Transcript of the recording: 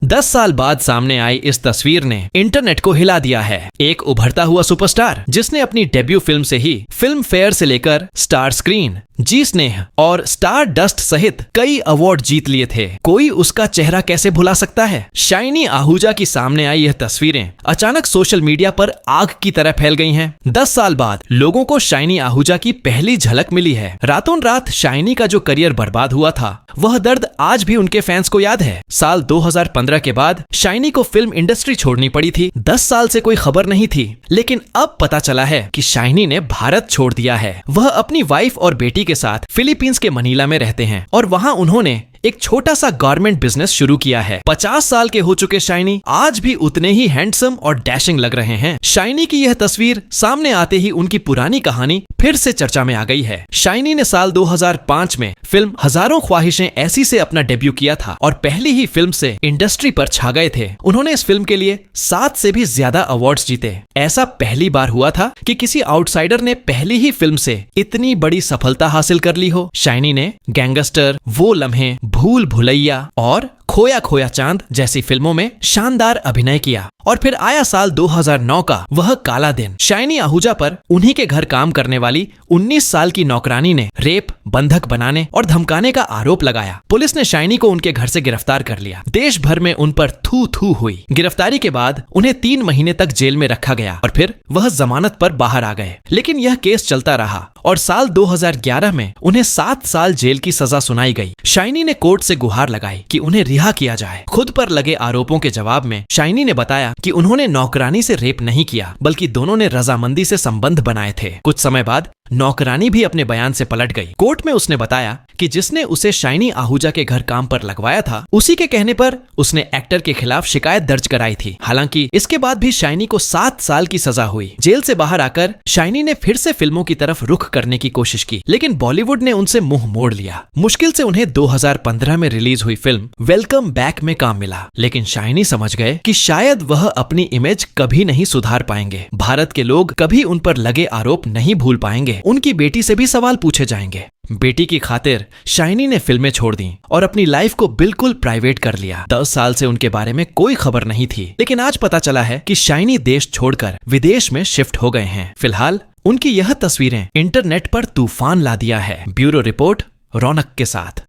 10 साल बाद सामने आई इस तस्वीर ने इंटरनेट को हिला दिया है। एक उभरता हुआ सुपरस्टार जिसने अपनी डेब्यू फिल्म से ही फिल्म फेयर से लेकर स्टार स्क्रीन, जी स्नेह और स्टार डस्ट सहित कई अवार्ड जीत लिए थे। कोई उसका चेहरा कैसे भुला सकता है। शाइनी आहूजा की सामने आई यह तस्वीरें अचानक सोशल मीडिया पर आग की तरह फैल गई हैं। 10 साल बाद लोगों को शाइनी आहूजा की पहली झलक मिली है। रातों रात शाइनी का जो करियर बर्बाद हुआ था, वह दर्द आज भी उनके फैंस को याद है। साल 2015 के बाद शाइनी को फिल्म इंडस्ट्री छोड़नी पड़ी थी। 10 साल से कोई खबर नहीं थी, लेकिन अब पता चला है कि शाइनी ने भारत छोड़ दिया है। वह अपनी वाइफ और बेटी के साथ फिलीपींस के मनीला में रहते हैं और वहां उन्होंने एक छोटा सा गारमेंट बिजनेस शुरू किया है। 50 साल के हो चुके शाइनी आज भी उतने ही हैंडसम और डैशिंग लग रहे हैं। शाइनी की यह तस्वीर सामने आते ही उनकी पुरानी कहानी फिर से चर्चा में आ गई है। शाइनी ने साल 2005 में फिल्म हजारों ख्वाहिशें ऐसी से अपना डेब्यू किया था और पहली ही फिल्म से इंडस्ट्री पर छा गए थे। उन्होंने इस फिल्म के लिए 7 से भी ज्यादा अवार्ड्स जीते। ऐसा पहली बार हुआ था कि किसी आउटसाइडर ने पहली ही फिल्म से इतनी बड़ी सफलता हासिल कर ली हो। शाइनी ने गैंगस्टर, वो लम्हे, भूल भुलैया और खोया खोया चांद जैसी फिल्मों में शानदार अभिनय किया। और फिर आया साल 2009 का वह काला दिन। शाइनी आहूजा पर उन्हीं के घर काम करने वाली 19 साल की नौकरानी ने रेप, बंधक बनाने और धमकाने का आरोप लगाया। पुलिस ने शाइनी को उनके घर से गिरफ्तार कर लिया। देश भर में उन पर थू थू हुई। गिरफ्तारी के बाद उन्हें 3 महीने तक जेल में रखा गया और फिर वह जमानत पर बाहर आ गए। लेकिन यह केस चलता रहा और साल 2011 में उन्हें 7 साल जेल की सजा सुनाई गई। शाइनी ने कोर्ट से गुहार लगाई कि उन्हें रिहा किया जाए। खुद पर लगे आरोपों के जवाब में शाइनी ने बताया कि उन्होंने नौकरानी से रेप नहीं किया, बल्कि दोनों ने रजामंदी से संबंध बनाए थे। कुछ समय बाद नौकरानी भी अपने बयान से पलट गई। कोर्ट में उसने बताया कि जिसने उसे शाइनी आहूजा के घर काम पर लगवाया था, उसी के कहने पर उसने एक्टर के खिलाफ शिकायत दर्ज कराई थी। हालांकि इसके बाद भी शाइनी को 7 साल की सजा हुई। जेल से बाहर आकर शाइनी ने फिर से फिल्मों की तरफ रुख करने की कोशिश की, लेकिन बॉलीवुड ने उनसे मुंह मोड़ लिया। मुश्किल से उन्हें 2015 में रिलीज हुई फिल्म वेलकम बैक में काम मिला, लेकिन शाइनी समझ गए कि शायद वह अपनी इमेज कभी नहीं सुधार पाएंगे। भारत के लोग कभी उन पर लगे आरोप नहीं भूल पाएंगे। उनकी बेटी से भी सवाल पूछे जाएंगे। बेटी की खातिर शाइनी ने फिल्में छोड़ दी और अपनी लाइफ को बिल्कुल प्राइवेट कर लिया। 10 साल से उनके बारे में कोई खबर नहीं थी, लेकिन आज पता चला है कि शाइनी देश छोड़कर विदेश में शिफ्ट हो गए हैं। फिलहाल उनकी यह तस्वीरें इंटरनेट पर तूफान ला दिया है। ब्यूरो रिपोर्ट रौनक के साथ।